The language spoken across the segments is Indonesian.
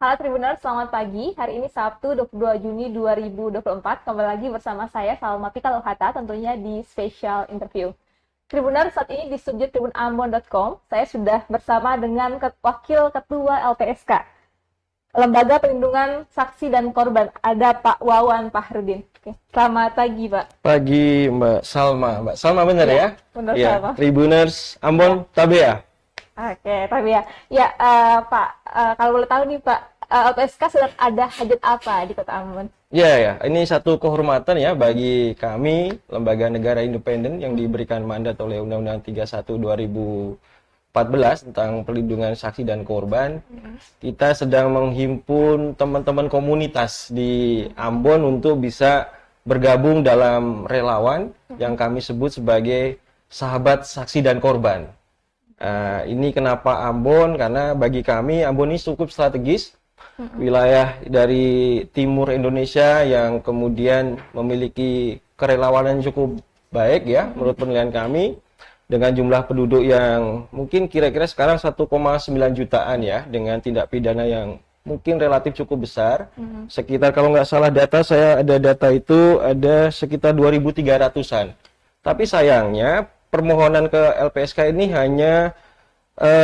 Halo Tribuners, selamat pagi. Hari ini Sabtu 22 Juni 2024. Kembali lagi bersama saya Salma Pitalohata tentunya di special interview. Tribuners, saat ini di subjek tribunambon.com, saya sudah bersama dengan Wakil Ketua LPSK, Lembaga Perlindungan Saksi dan Korban. Ada Pak Wawan Fahrudin. Oke. Selamat pagi, Pak. Pagi Mbak Salma. Mbak Salma benar Ya, ya? benar Iya. Salma. Tribuners Ambon Tabea. Oke, tapi ya, Pak, kalau boleh tahu nih Pak, LPSK sedang ada hajat apa di Kota Ambon? Ya, ya. Ini satu kehormatan ya bagi kami, lembaga negara independen yang diberikan mandat oleh Undang-Undang 31 2014 tentang perlindungan saksi dan korban. Kita sedang menghimpun teman-teman komunitas di Ambon untuk bisa bergabung dalam relawan yang kami sebut sebagai sahabat saksi dan korban. Ini kenapa Ambon? Karena bagi kami Ambon ini cukup strategis, wilayah dari timur Indonesia yang kemudian memiliki kerelawanan cukup baik ya, menurut penilaian kami, dengan jumlah penduduk yang mungkin kira-kira sekarang 1,9 jutaan ya, dengan tindak pidana yang mungkin relatif cukup besar. Sekitar kalau nggak salah data, saya ada data itu ada sekitar 2.300-an. Tapi sayangnya permohonan ke LPSK ini hanya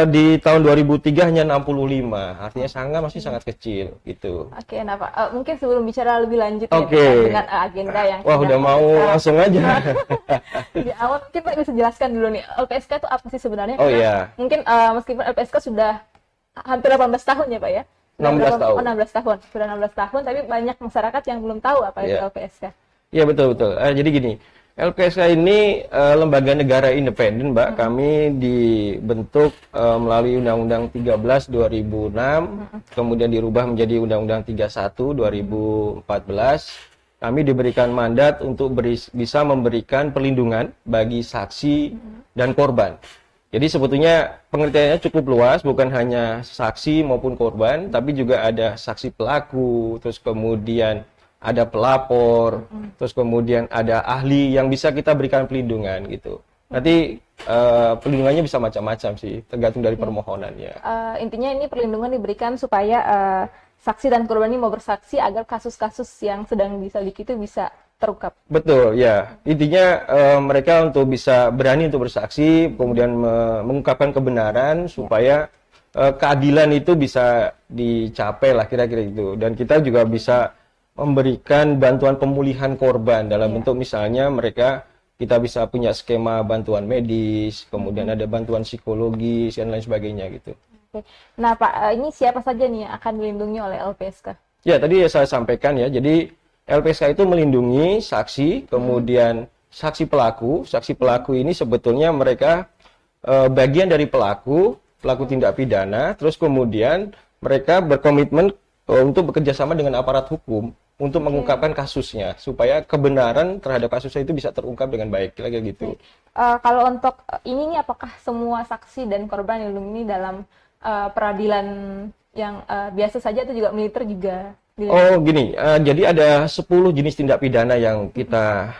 di tahun 2003 hanya 65, artinya masih sangat kecil gitu. Oke, nah Pak, mungkin sebelum bicara lebih lanjut ya, Oke. terkait dengan agenda yang Wah, udah mau langsung aja. di awal mungkin Pak bisa jelaskan dulu nih, LPSK itu apa sih sebenarnya? Oh, Karena iya. mungkin meskipun LPSK sudah hampir 18 tahun ya Pak ya? 16 tahun. Oh, 16 tahun. Sudah 16 tahun, tapi banyak masyarakat yang belum tahu apa itu Iya. LPSK. Iya, betul-betul. Jadi gini, LPSK ini lembaga negara independen, Mbak. Kami dibentuk melalui Undang-Undang 13 2006, kemudian dirubah menjadi Undang-Undang 31 2014. Kami diberikan mandat untuk bisa memberikan perlindungan bagi saksi dan korban. Jadi sebetulnya pengertiannya cukup luas, bukan hanya saksi maupun korban, tapi juga ada saksi pelaku, terus kemudian ada pelapor, terus kemudian ada ahli yang bisa kita berikan perlindungan gitu. Nanti perlindungannya bisa macam-macam sih, tergantung dari permohonannya. Intinya ini perlindungan diberikan supaya saksi dan korban ini mau bersaksi agar kasus-kasus yang sedang diselidiki itu bisa terungkap. Betul, ya. Intinya mereka untuk bisa berani untuk bersaksi, kemudian mengungkapkan kebenaran supaya keadilan itu bisa dicapai lah kira-kira itu. Dan kita juga bisa memberikan bantuan pemulihan korban dalam bentuk misalnya kita bisa punya skema bantuan medis, kemudian ada bantuan psikologis dan lain sebagainya gitu. Oke. Nah Pak, ini siapa saja nih yang akan dilindungi oleh LPSK? Ya, tadi saya sampaikan ya, jadi LPSK itu melindungi saksi, kemudian saksi pelaku. Saksi pelaku ini sebetulnya mereka bagian dari pelaku tindak pidana, terus kemudian mereka berkomitmen untuk bekerja sama dengan aparat hukum untuk mengungkapkan kasusnya, supaya kebenaran terhadap kasusnya itu bisa terungkap dengan baik, kira-kira gitu. Kalau untuk ini nih, apakah semua saksi dan korban dilindungi dalam peradilan yang biasa saja atau juga militer juga? Oh gini, jadi ada 10 jenis tindak pidana yang kita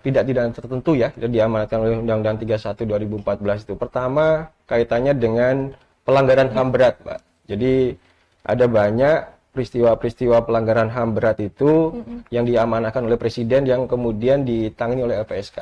tindak pidana tertentu ya, diamanatkan oleh Undang-Undang 31 2014 itu. Pertama, kaitannya dengan pelanggaran HAM berat, Pak. Jadi ada banyak peristiwa-peristiwa pelanggaran HAM berat itu yang diamanahkan oleh Presiden yang kemudian ditangani oleh LPSK.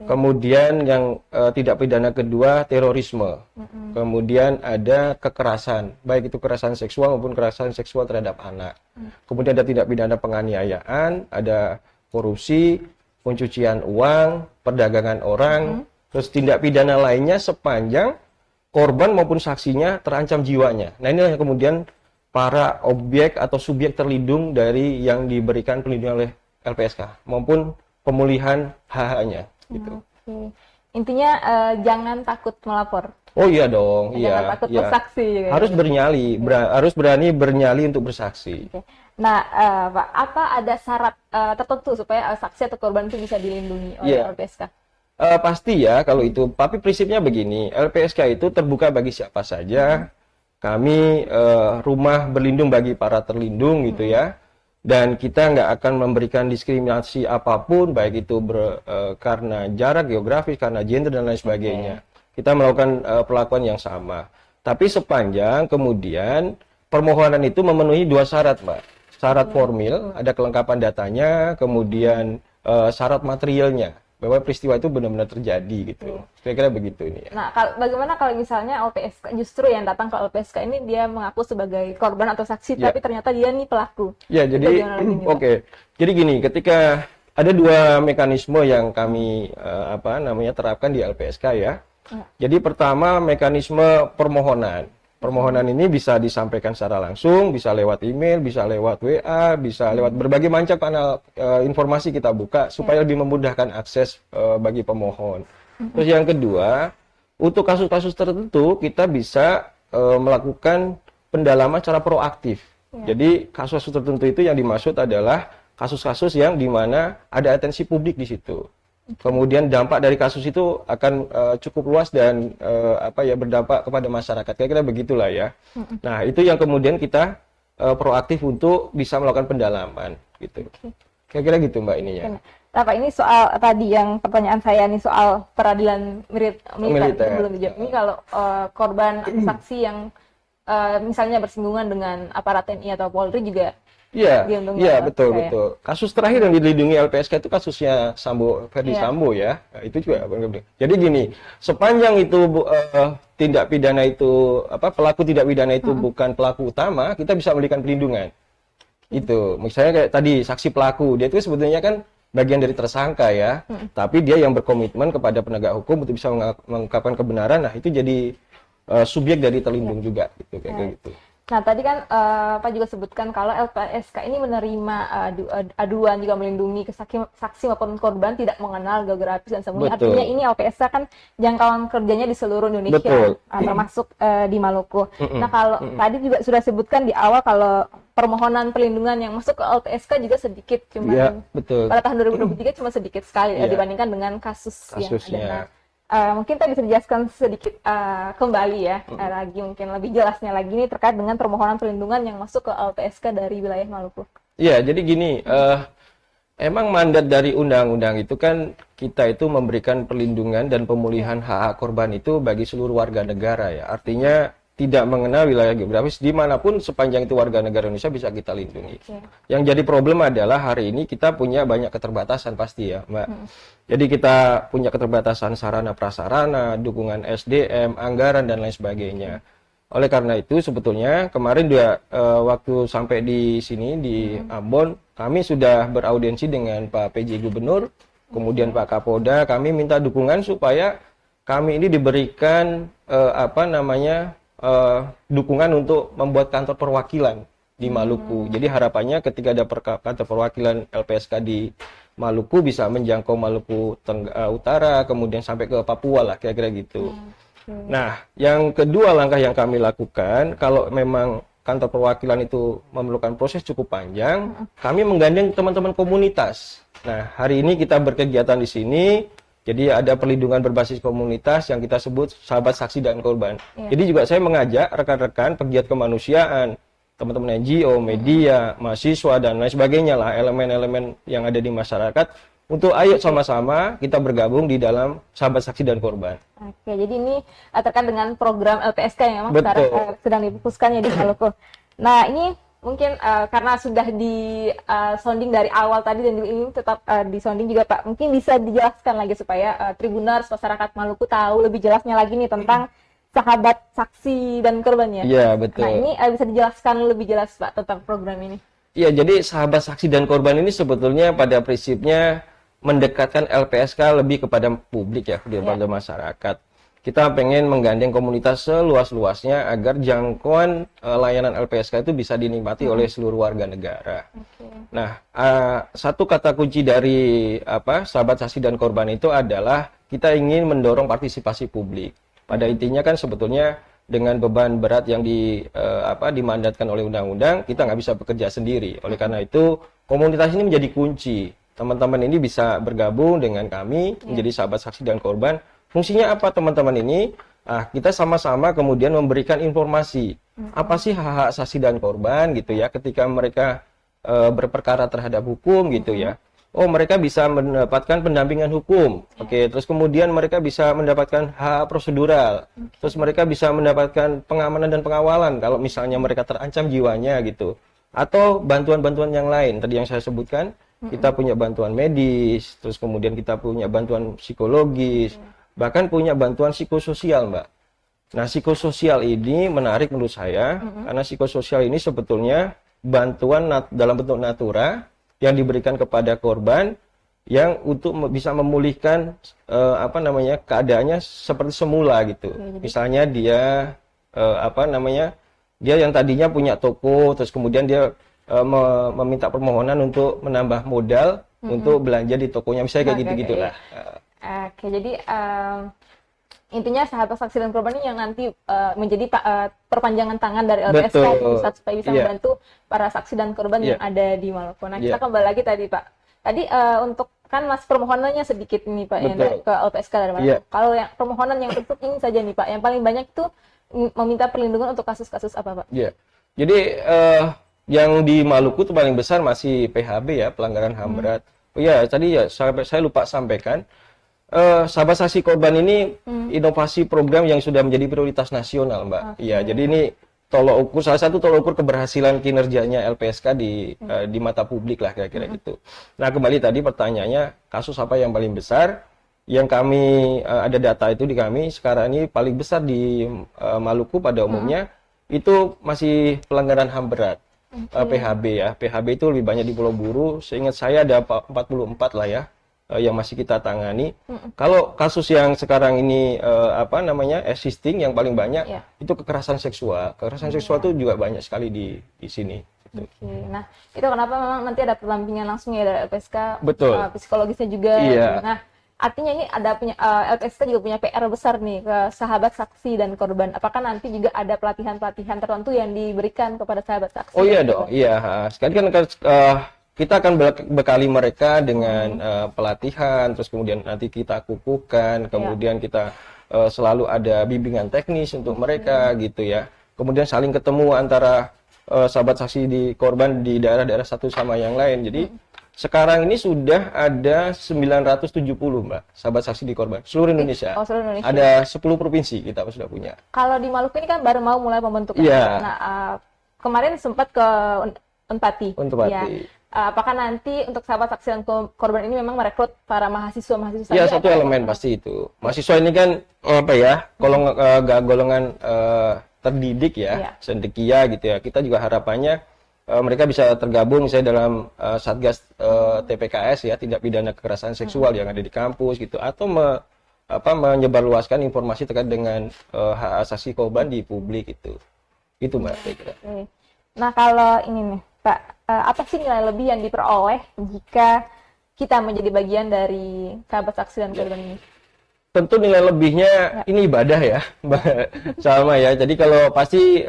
Kemudian yang tindak pidana kedua, terorisme. Kemudian ada kekerasan, baik itu kekerasan seksual maupun kekerasan seksual terhadap anak. Kemudian ada tindak pidana penganiayaan, ada korupsi, pencucian uang, perdagangan orang, terus tindak pidana lainnya sepanjang korban maupun saksinya terancam jiwanya. Nah, inilah yang kemudian para objek atau subjek terlindung dari yang diberikan perlindungan oleh LPSK maupun pemulihan hak-haknya gitu. Oke. Intinya jangan takut melapor. Oh iya dong, Jangan iya. takut Iya. bersaksi juga. Harus bernyali, harus berani bernyali untuk bersaksi. Oke. Nah, Pak, apa ada syarat tertentu supaya saksi atau korban itu bisa dilindungi oleh Iya. LPSK? Pasti ya kalau itu, tapi prinsipnya begini, LPSK itu terbuka bagi siapa saja. Kami rumah berlindung bagi para terlindung gitu ya. Dan kita nggak akan memberikan diskriminasi apapun, baik itu karena jarak geografis, karena gender dan lain sebagainya. Kita melakukan perlakuan yang sama. Tapi sepanjang kemudian permohonan itu memenuhi 2 syarat, Mbak. Syarat formil, ada kelengkapan datanya, kemudian syarat materialnya, bahwa peristiwa itu benar-benar terjadi gitu. Kira-kira begitu ini ya. Nah, bagaimana kalau misalnya LPSK justru yang datang ke LPSK ini dia mengaku sebagai korban atau saksi, tapi ternyata dia nih pelaku. Ya, jadi oke. Jadi gini, ketika ada 2 mekanisme yang kami terapkan di LPSK ya. Jadi pertama mekanisme permohonan. Permohonan ini bisa disampaikan secara langsung, bisa lewat email, bisa lewat WA, bisa lewat berbagai macam kanal informasi kita buka supaya lebih memudahkan akses bagi pemohon. Terus yang kedua, untuk kasus-kasus tertentu kita bisa melakukan pendalaman secara proaktif. Jadi kasus-kasus tertentu itu yang dimaksud adalah kasus-kasus yang dimana ada atensi publik di situ. Kemudian dampak dari kasus itu akan cukup luas dan berdampak kepada masyarakat. Kira-kira begitulah ya. Nah, itu yang kemudian kita proaktif untuk bisa melakukan pendalaman gitu. Kira-kira gitu Mbak ininya. Nah, Pak, ini soal tadi yang pertanyaan saya nih soal peradilan militer itu belum dijawab. Ini kalau korban saksi yang misalnya bersinggungan dengan aparat TNI atau Polri juga. Iya, betul. Kasus terakhir yang dilindungi LPSK itu kasusnya Ferdi Sambo ya. Nah, itu juga. Jadi gini, sepanjang itu tindak pidana itu pelaku tindak pidana itu bukan pelaku utama, kita bisa memberikan perlindungan. Itu, misalnya kayak tadi saksi pelaku, dia itu sebetulnya kan bagian dari tersangka ya. Tapi dia yang berkomitmen kepada penegak hukum untuk bisa mengungkapkan kebenaran. Nah, itu jadi subjek dari terlindung juga gitu kayak gitu. Nah, tadi kan Pak juga sebutkan kalau LPSK ini menerima aduan juga melindungi saksi maupun korban tidak mengenal geografis dan sebagainya. Artinya ini LPSK kan jangkauan kerjanya di seluruh Indonesia, termasuk di Maluku. Nah, kalau tadi juga sudah sebutkan di awal kalau permohonan perlindungan yang masuk ke LPSK juga sedikit, pada tahun 2023 cuma sedikit sekali dibandingkan dengan kasusnya. Yang ada. Mungkin tadi bisa dijelaskan sedikit kembali ya, lagi mungkin lebih jelasnya lagi nih terkait dengan permohonan perlindungan yang masuk ke LPSK dari wilayah Maluku. Iya, jadi gini, emang mandat dari undang-undang itu kan kita itu memberikan perlindungan dan pemulihan hak-hak korban itu bagi seluruh warga negara ya. Artinya tidak mengenal wilayah geografis dimanapun sepanjang itu warga negara Indonesia bisa kita lindungi. Yang jadi problem adalah hari ini kita punya banyak keterbatasan pasti ya Mbak. Jadi kita punya keterbatasan sarana prasarana, dukungan SDM, anggaran dan lain sebagainya. Oleh karena itu sebetulnya kemarin juga waktu sampai di sini di Ambon kami sudah beraudiensi dengan Pak PJ Gubernur, kemudian Pak Kapolda, kami minta dukungan supaya kami ini diberikan dukungan untuk membuat kantor perwakilan di Maluku. Jadi harapannya ketika ada kantor perwakilan LPSK di Maluku bisa menjangkau Maluku Utara, kemudian sampai ke Papua lah, kira-kira gitu. Nah, yang kedua langkah yang kami lakukan, kalau memang kantor perwakilan itu memerlukan proses cukup panjang, kami menggandeng teman-teman komunitas. Nah, hari ini kita berkegiatan di sini. Jadi ada perlindungan berbasis komunitas yang kita sebut sahabat saksi dan korban. Jadi juga saya mengajak rekan-rekan pegiat kemanusiaan, teman-teman NGO, media, mahasiswa dan lain sebagainya lah, elemen-elemen yang ada di masyarakat untuk ayo sama-sama kita bergabung di dalam sahabat saksi dan korban. Oke, jadi ini terkait dengan program LPSK yang memang sekarang sedang difokuskan ya di Maluku. Nah, ini mungkin karena sudah di sounding dari awal tadi dan ini tetap di sounding juga Pak, mungkin bisa dijelaskan lagi supaya Tribuners masyarakat Maluku tahu lebih jelasnya lagi nih tentang sahabat saksi dan korbannya. Iya, betul. Nah, ini bisa dijelaskan lebih jelas Pak tentang program ini. Iya, jadi sahabat saksi dan korban ini sebetulnya pada prinsipnya mendekatkan LPSK lebih kepada publik ya, kepada masyarakat. Kita pengen menggandeng komunitas seluas-luasnya agar jangkauan layanan LPSK itu bisa dinikmati oleh seluruh warga negara. Nah, satu kata kunci dari sahabat saksi dan korban itu adalah kita ingin mendorong partisipasi publik. Pada intinya kan sebetulnya dengan beban berat yang dimandatkan oleh undang-undang, kita nggak bisa bekerja sendiri. Oleh karena itu, komunitas ini menjadi kunci. Teman-teman ini bisa bergabung dengan kami menjadi sahabat saksi dan korban. Fungsinya apa teman-teman ini? Kita sama-sama kemudian memberikan informasi. Apa sih hak-hak saksi dan korban gitu ya ketika mereka berperkara terhadap hukum gitu ya. mereka bisa mendapatkan pendampingan hukum. Oke, terus kemudian mereka bisa mendapatkan hak prosedural. Terus mereka bisa mendapatkan pengamanan dan pengawalan kalau misalnya mereka terancam jiwanya gitu. Atau bantuan-bantuan yang lain. Tadi yang saya sebutkan, kita punya bantuan medis, terus kemudian kita punya bantuan psikologis, bahkan punya bantuan psikososial, Mbak. Nah, psikososial ini menarik menurut saya, karena psikososial ini sebetulnya bantuan dalam bentuk natura yang diberikan kepada korban yang untuk bisa memulihkan keadaannya seperti semula gitu. Misalnya dia dia yang tadinya punya toko, terus kemudian dia meminta permohonan untuk menambah modal untuk belanja di tokonya, misalnya kayak gitu-gitu lah. Oke, jadi intinya sahabat saksi dan korban ini yang nanti menjadi perpanjangan tangan dari LPSK supaya bisa membantu para saksi dan korban yang ada di Maluku. Nah, kita kembali lagi tadi, Pak. Tadi untuk kan mas permohonannya sedikit nih, Pak, yang dari ke LPSK dari Maluku. Kalau yang permohonan yang untuk ini saja nih, Pak, yang paling banyak itu meminta perlindungan untuk kasus-kasus apa, Pak? Iya. Jadi yang di Maluku itu paling besar masih PHB ya, pelanggaran HAM berat. Oh iya, tadi ya saya lupa sampaikan. Sahabat saksi korban ini inovasi program yang sudah menjadi prioritas nasional, Mbak. Iya, jadi ini salah satu tolok ukur keberhasilan kinerjanya LPSK di mata publik lah kira-kira gitu. Nah, kembali tadi pertanyaannya, kasus apa yang paling besar? Yang kami ada data itu di kami sekarang ini paling besar di Maluku pada umumnya itu masih pelanggaran HAM berat. PHB ya. PHB itu lebih banyak di Pulau Buru. Seingat saya ada 44 lah ya. Yang masih kita tangani. Kalau kasus yang sekarang ini existing yang paling banyak itu kekerasan seksual. Kekerasan seksual itu juga banyak sekali di sini. Gitu. Oke. Nah, itu kenapa memang nanti ada pendampingan langsung ya dari LPSK. Betul. Psikologisnya juga. Iya. Nah, artinya ini ada LPSK juga punya PR besar nih ke sahabat saksi dan korban. Apakah nanti juga ada pelatihan-pelatihan tertentu yang diberikan kepada sahabat saksi? Oh iya dong. Iya. Sekarang kan kita akan bekali mereka dengan pelatihan, terus kemudian nanti kita kukuhkan, kemudian kita selalu ada bimbingan teknis untuk mereka gitu ya. Kemudian saling ketemu antara sahabat saksi di korban di daerah-daerah satu sama yang lain. Jadi sekarang ini sudah ada 970 Mbak, sahabat saksi di korban seluruh Indonesia. Seluruh Indonesia. Ada 10 provinsi kita sudah punya. Kalau di Maluku ini kan baru mau mulai pembentukan. Iya. Nah, kemarin sempat ke Unpati. Ya. Apakah nanti untuk sahabat saksi dan korban ini memang merekrut para mahasiswa-mahasiswa? Iya, satu elemen pasti itu. Mahasiswa ini kan golongan terdidik ya, cendekia gitu ya. Kita juga harapannya mereka bisa tergabung misalnya dalam Satgas TPKS ya, tindak pidana kekerasan seksual yang ada di kampus gitu, atau menyebarluaskan informasi terkait dengan hak asasi korban di publik itu. Itu Mbak, saya kira. Nah, kalau ini nih, Pak, apa sih nilai lebih yang diperoleh jika kita menjadi bagian dari sahabat saksi dan korban ini? Tentu nilai lebihnya ini ibadah ya, sama ya. Jadi kalau pasti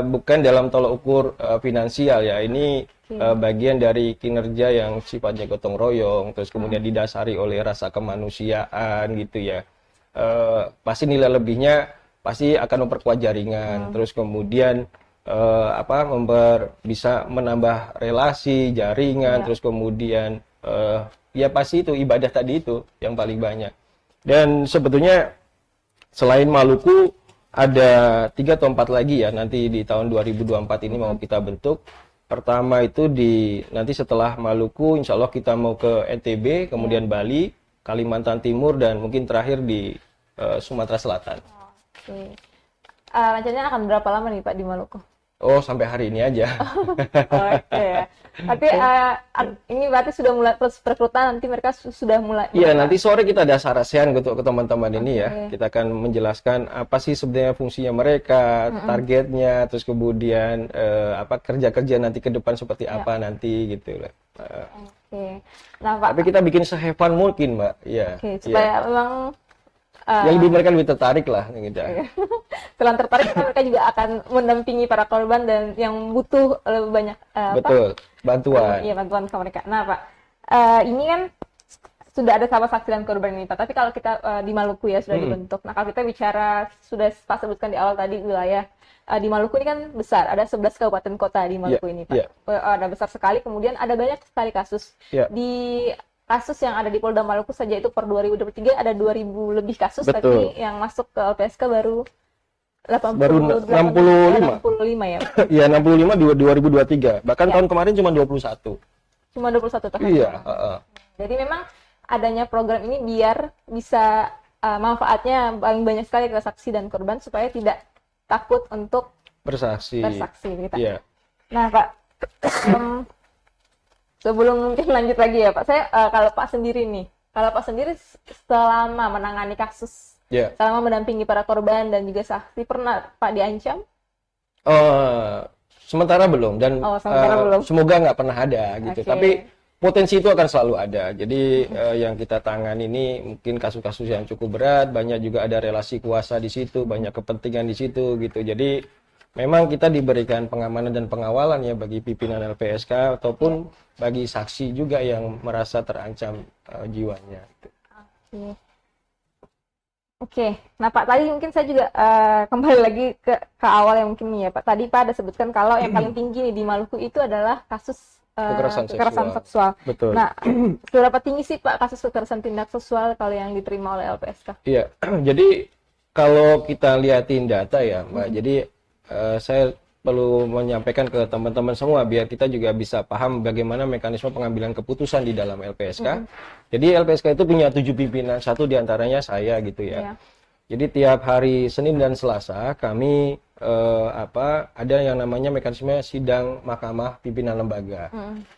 bukan dalam tolok ukur finansial ya. Ini bagian dari kinerja yang sifatnya gotong royong, terus kemudian didasari oleh rasa kemanusiaan gitu ya. Pasti nilai lebihnya pasti akan memperkuat jaringan, terus kemudian bisa menambah relasi, jaringan, terus kemudian ya pasti itu ibadah tadi itu yang paling banyak. Dan sebetulnya selain Maluku ada 3 atau 4 lagi ya nanti di tahun 2024 ini mau kita bentuk. Pertama itu nanti setelah Maluku insya Allah kita mau ke NTB, kemudian Bali, Kalimantan Timur, dan mungkin terakhir di Sumatera Selatan. Oke. Rencananya akan berapa lama nih Pak di Maluku? Oh, sampai hari ini aja. Oke. Tapi ini berarti sudah mulai proses perekrutan, nanti mereka sudah mulai. Iya, nanti sore kita ada sarasehan untuk ke teman-teman ini ya. Kita akan menjelaskan apa sih sebenarnya fungsinya mereka, targetnya, terus kemudian kerja-kerja nanti ke depan seperti apa nanti gitu lah. Oke. Nah, Pak. Tapi kita bikin sehefan mungkin, Mbak. Iya. Oke, supaya memang yang mereka lebih tertarik lah gitu. Selain tertarik, mereka juga akan mendampingi para korban dan yang butuh lebih banyak bantuan. Iya, bantuan ke mereka. Nah, Pak, ini kan sudah ada sahabat saksi dan korban ini, Pak. Tapi kalau kita di Maluku ya sudah dibentuk. Nah, kalau kita bicara sudah Pak sebutkan di awal tadi wilayah di Maluku ini kan besar, ada 11 kabupaten kota di Maluku ini, Pak. Ada besar sekali, kemudian ada banyak sekali kasus. Di kasus yang ada di Polda Maluku saja itu per 2023 ada 2000 lebih kasus, Betul. tapi yang masuk ke LPSK baru 80, Baru 65. 65 ya. Iya, 65 di 2023. Bahkan Ya. tahun kemarin cuma 21. Cuma 21 tahun. Iya, Jadi memang adanya program ini biar bisa manfaatnya paling banyak sekali ke saksi dan korban supaya tidak takut untuk bersaksi. gitu. Iya. Nah, Pak, sebelum mungkin lanjut lagi ya, Pak, saya kalau Pak sendiri selama menangani kasus, Iya. selama mendampingi para korban dan juga saksi, pernah Pak diancam? Sementara belum, dan sementara belum. semoga nggak pernah ada gitu. Oke. Tapi potensi itu akan selalu ada. Jadi yang kita tangani ini mungkin kasus-kasus yang cukup berat, banyak juga ada relasi kuasa di situ, banyak kepentingan di situ gitu. Jadi memang kita diberikan pengamanan dan pengawalan ya bagi pimpinan LPSK ataupun bagi saksi juga yang merasa terancam jiwanya. Oke. Nah, Pak, tadi mungkin saya juga kembali lagi ke awal yang mungkin nih ya, Pak. Tadi Pak ada sebutkan kalau yang paling tinggi nih di Maluku itu adalah kasus kekerasan seksual. Betul. Nah, seberapa tinggi sih Pak kasus kekerasan tindak seksual kalau yang diterima oleh LPSK? Iya, jadi kalau kita lihatin data ya, Mbak, jadi saya perlu menyampaikan ke teman-teman semua biar kita juga bisa paham bagaimana mekanisme pengambilan keputusan di dalam LPSK. Jadi LPSK itu punya 7 pimpinan, satu diantaranya saya gitu ya. Jadi tiap hari Senin dan Selasa kami ada yang namanya mekanisme sidang mahkamah pimpinan lembaga.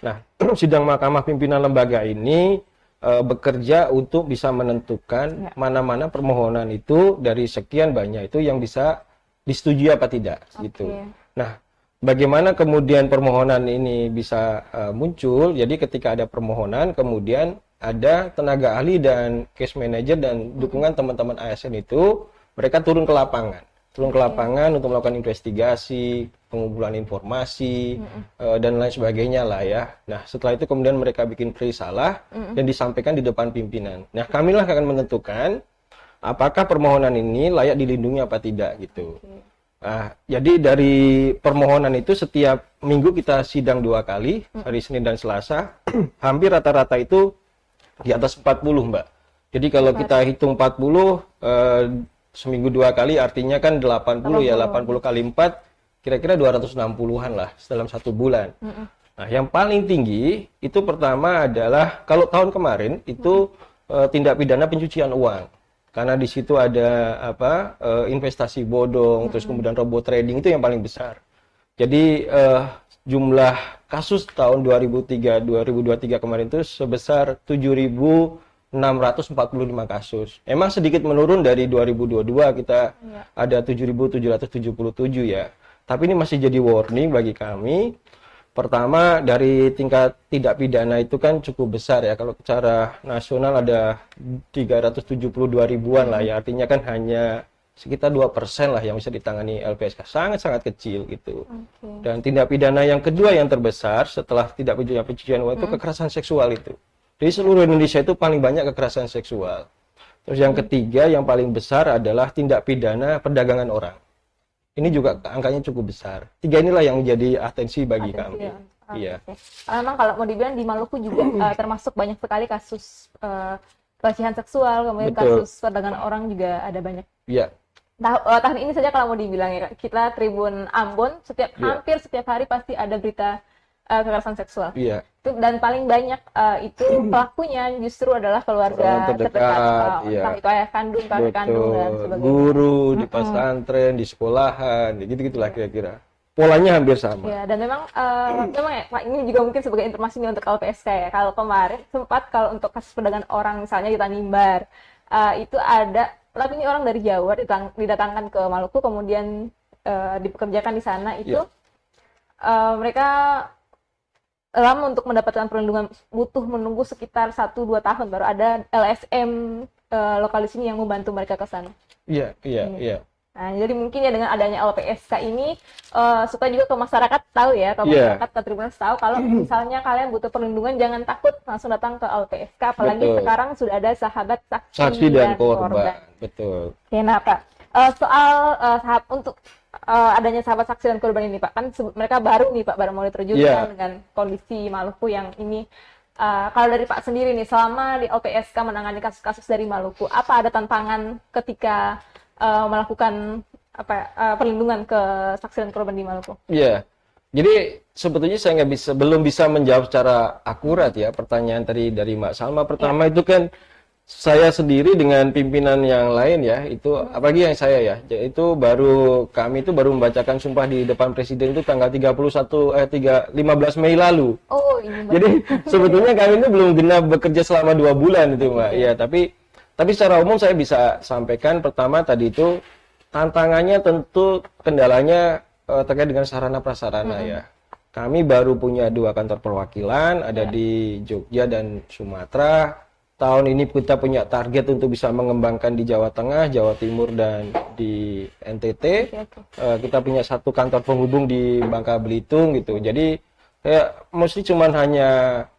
Nah, sidang mahkamah pimpinan lembaga ini bekerja untuk bisa menentukan mana-mana permohonan itu dari sekian banyak itu yang bisa disetujui apa tidak gitu. Nah, bagaimana kemudian permohonan ini bisa muncul? Jadi ketika ada permohonan, kemudian ada tenaga ahli dan case manager dan dukungan teman-teman ASN itu, mereka turun ke lapangan. Turun ke lapangan untuk melakukan investigasi, pengumpulan informasi, dan lain sebagainya lah ya. Nah, setelah itu kemudian mereka bikin risalah dan disampaikan di depan pimpinan. Nah, kamilah akan menentukan apakah permohonan ini layak dilindungi apa tidak gitu. Nah, jadi dari permohonan itu setiap minggu kita sidang 2 kali, hari Senin dan Selasa. Hampir rata-rata itu di atas 40, Mbak. Jadi kalau kita hitung 40, seminggu 2 kali artinya kan 80 ya, 80 kali 4, kira-kira 260-an lah dalam 1 bulan. Nah, yang paling tinggi itu pertama adalah, kalau tahun kemarin itu tindak pidana pencucian uang. Karena di situ ada investasi bodong, terus kemudian robot trading, itu yang paling besar. Jadi jumlah kasus tahun 2023 kemarin itu sebesar 7.645 kasus. Emang sedikit menurun dari 2022, kita ada 7.777 ya. Tapi ini masih jadi warning bagi kami. Pertama, dari tingkat tindak pidana itu kan cukup besar ya. Kalau secara nasional ada 372 ribuan lah ya. Artinya kan hanya sekitar 2% lah yang bisa ditangani LPSK. Sangat-sangat kecil gitu. Dan tindak pidana yang kedua yang terbesar setelah tindak pidana pencucian uang itu kekerasan seksual itu. Di seluruh Indonesia itu paling banyak kekerasan seksual. Terus yang ketiga yang paling besar adalah tindak pidana perdagangan orang. Ini juga angkanya cukup besar. 3 inilah yang menjadi atensi bagi kami. Iya. Memang kalau mau dibilang di Maluku juga termasuk banyak sekali kasus pelecehan seksual, kemudian kasus perdagangan orang juga ada banyak. Iya. Tahun ini saja kalau mau dibilang ya, kita Tribun Ambon hampir setiap hari pasti ada berita kekerasan seksual. Iya. Dan paling banyak itu pelakunya justru adalah keluarga terdekat, entah itu ayah kandung, kakek kandung dan sebagainya. Guru di pesantren, di sekolahan, gitu-gitulah kira-kira. Polanya hampir sama. Ya, dan memang ya, Pak, ini juga mungkin sebagai informasi nih untuk LPSK ya. Kalau kemarin sempat kalau untuk kasus perdagangan orang misalnya di Tanimbar, itu ada, tapi ini orang dari Jawa didatangkan ke Maluku, kemudian dipekerjakan di sana itu mereka lama untuk mendapatkan perlindungan, butuh menunggu sekitar 1-2 tahun baru ada LSM lokal di sini yang membantu mereka ke sana. Iya. Nah, jadi mungkin ya dengan adanya LPSK ini supaya juga ke masyarakat tahu ya, ke masyarakat ke Tribuners tahu kalau misalnya kalian butuh perlindungan jangan takut langsung datang ke LPSK, apalagi sekarang sudah ada sahabat saksi dan korban. Betul. Ya, nah Pak, soal untuk adanya sahabat saksi dan korban ini Pak, kan mereka baru nih Pak, baru mau diterjunkan dengan kondisi Maluku yang ini Kalau dari Pak sendiri nih, selama di LPSK menangani kasus-kasus dari Maluku, apa ada tantangan ketika melakukan perlindungan ke saksi dan korban di Maluku? Iya, jadi sebetulnya saya belum bisa menjawab secara akurat ya pertanyaan tadi dari Mbak Salma. Pertama itu kan saya sendiri dengan pimpinan yang lain ya, itu apalagi yang saya ya, itu kami itu baru membacakan sumpah di depan Presiden itu tanggal 15 Mei lalu. Oh, ini Jadi sebetulnya kami itu belum genap bekerja selama 2 bulan itu Mbak. Ya, tapi secara umum saya bisa sampaikan pertama tadi itu tantangannya tentu kendalanya terkait dengan sarana prasarana ya. Kami baru punya 2 kantor perwakilan, ada di Jogja dan Sumatera. Tahun ini kita punya target untuk bisa mengembangkan di Jawa Tengah, Jawa Timur, dan di NTT. Kita punya 1 kantor penghubung di Bangka Belitung gitu. Jadi mesti cuman hanya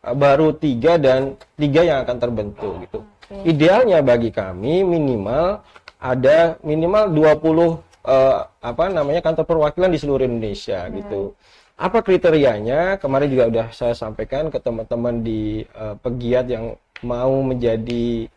baru 3 dan 3 yang akan terbentuk gitu. Idealnya bagi kami minimal ada minimal 20 kantor perwakilan di seluruh Indonesia gitu. Apa kriterianya? Kemarin juga udah saya sampaikan ke teman-teman di pegiat yang mau menjadi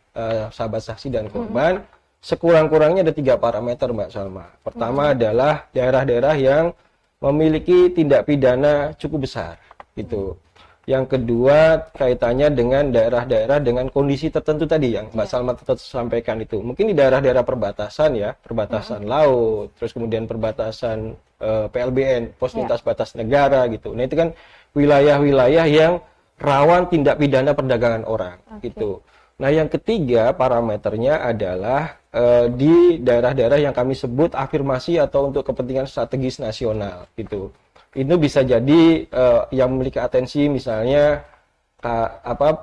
sahabat saksi dan korban. Sekurang-kurangnya ada 3 parameter Mbak Salma. Pertama adalah daerah-daerah yang memiliki tindak pidana cukup besar gitu. Yang kedua kaitannya dengan daerah-daerah dengan kondisi tertentu tadi yang Mbak Salma tetap sampaikan itu. Mungkin di daerah-daerah perbatasan ya, perbatasan laut, terus kemudian perbatasan PLBN, pos lintas batas negara gitu. Nah itu kan wilayah-wilayah yang rawan tindak pidana perdagangan orang gitu. Nah yang ketiga parameternya adalah di daerah-daerah yang kami sebut afirmasi atau untuk kepentingan strategis nasional gitu. Itu bisa jadi yang memiliki atensi misalnya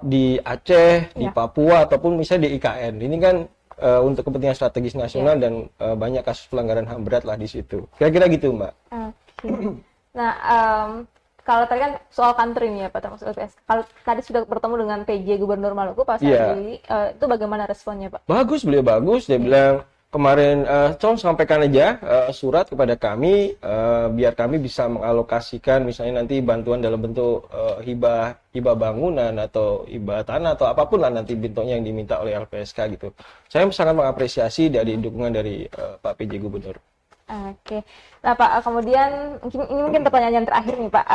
di Aceh, di Papua ataupun misalnya di IKN. Ini kan untuk kepentingan strategis nasional dan banyak kasus pelanggaran HAM berat lah di situ. Kira-kira gitu Mbak. Nah kalau tadi kan soal country nih ya Pak, termasuk LPSK. Kalau tadi sudah bertemu dengan PJ Gubernur Maluku Pak Sardi, itu bagaimana responnya Pak? Bagus, beliau bagus. Dia bilang kemarin tolong sampaikan aja surat kepada kami biar kami bisa mengalokasikan misalnya nanti bantuan dalam bentuk hibah bangunan atau hibah tanah atau apapun lah nanti bentuknya yang diminta oleh LPSK gitu. Saya sangat mengapresiasi dari dukungan dari Pak PJ Gubernur. Oke. Nah Pak, kemudian ini mungkin pertanyaan yang terakhir nih Pak.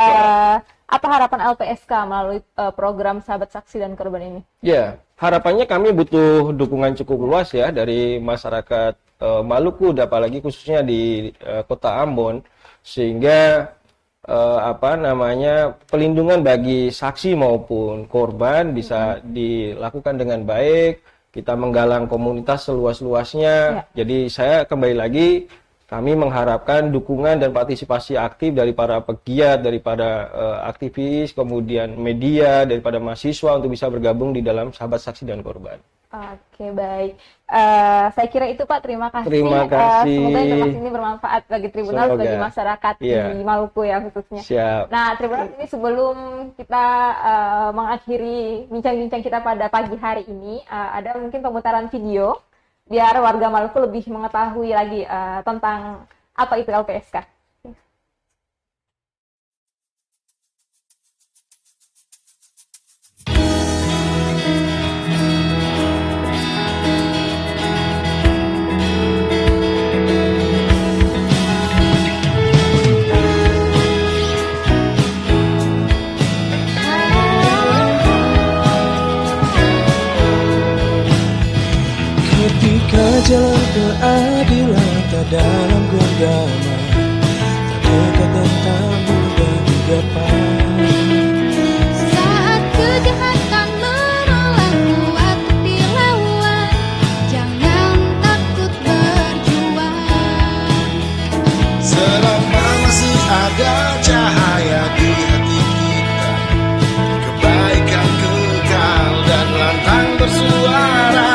Apa harapan LPSK melalui program Sahabat Saksi dan Korban ini? Ya, harapannya kami butuh dukungan cukup luas ya dari masyarakat Maluku, apalagi khususnya di Kota Ambon, sehingga pelindungan bagi saksi maupun korban bisa dilakukan dengan baik. Kita menggalang komunitas seluas-luasnya. Jadi saya kembali lagi. Kami mengharapkan dukungan dan partisipasi aktif dari para pegiat, daripada aktivis, kemudian media, daripada mahasiswa untuk bisa bergabung di dalam Sahabat Saksi dan Korban. Oke, baik. Saya kira itu Pak, terima kasih. Terima kasih. Semoga informasi ini bermanfaat bagi Tribunal, bagi masyarakat di Maluku ya khususnya. Siap. Nah, Tribunal ini sebelum kita mengakhiri bincang-bincang kita pada pagi hari ini, ada mungkin pemutaran video biar warga Maluku lebih mengetahui lagi tentang apa itu LPSK. Jalan keadilan tak dalam genggaman, tak dekat dan tak mudah digapai. Saat kejahatan menolongmu atau dilawan, jangan takut berjuang. Selama masih ada cahaya di hati kita, kebaikan kekal dan lantang bersuara.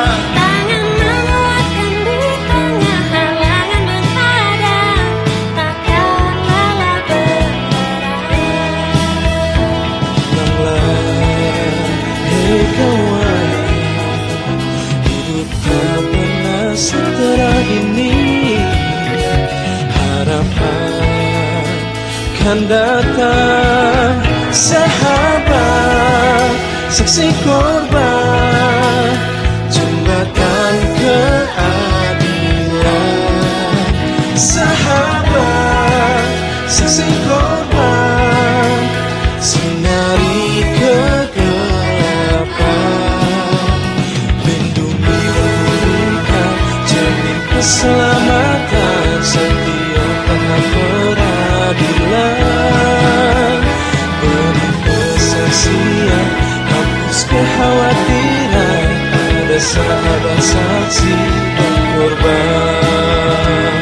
Setelah ini harapan kan datang, sahabat saksi korban, jembatan keadilan. Sahabat, saksi korban, sinari kegelapan, lindungi mereka, jamin keselamatan, setia tahap peradilan. Beri kesaksian, hapus kekhawatiran, ada sahabat saksi dan korban.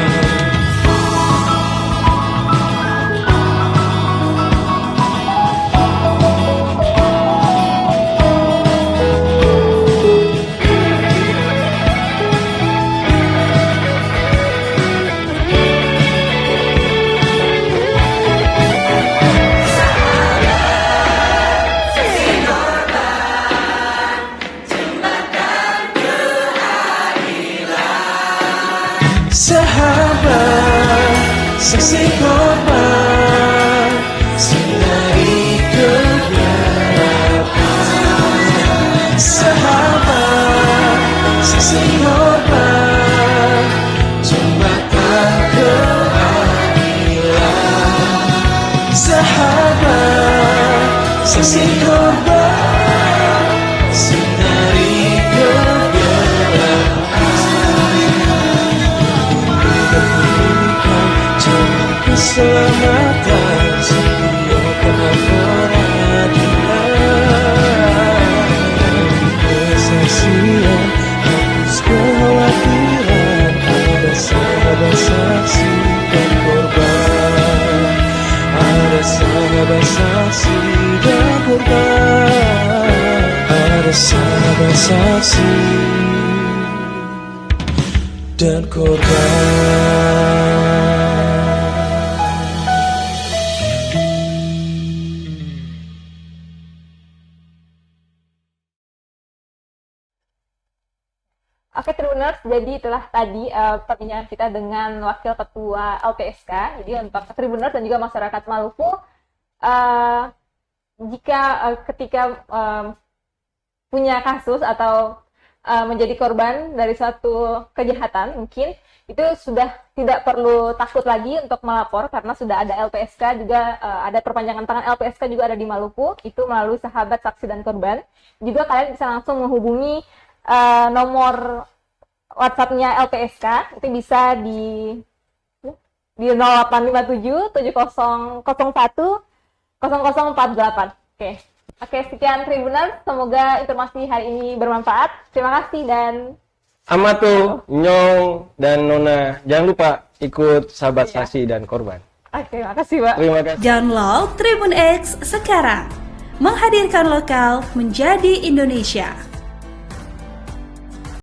Sahabat, saksi korban, sinari kegelapan. Sahabat, saksi korban, jembatan keadilan. Sahabat, saksi korban, sinari kegelapan. Keselamatan, setia tahap peradilan. Kesaksian, hapus kekhawatiran, ada sahabat saksi dan korban. Ada sahabat saksi dan korban. Ada sahabat saksi dan korban. Oke Tribuners, jadi itulah tadi perbincangan kita dengan Wakil Ketua LPSK. Jadi untuk Tribuners dan juga masyarakat Maluku, jika ketika punya kasus atau menjadi korban dari suatu kejahatan, mungkin itu sudah tidak perlu takut lagi untuk melapor karena sudah ada LPSK, juga ada perpanjangan tangan LPSK juga ada di Maluku, itu melalui sahabat saksi dan korban. Juga kalian bisa langsung menghubungi nomor WhatsApp-nya LPSK, itu bisa di 0857 7001 0048. Oke, sekian Tribuners, semoga informasi hari ini bermanfaat. Terima kasih dan Amato, Nyong, dan Nona, jangan lupa ikut sahabat Iya. saksi dan korban. oke, makasih Pak. Terima kasih. Download Tribun X sekarang. Menghadirkan lokal menjadi Indonesia.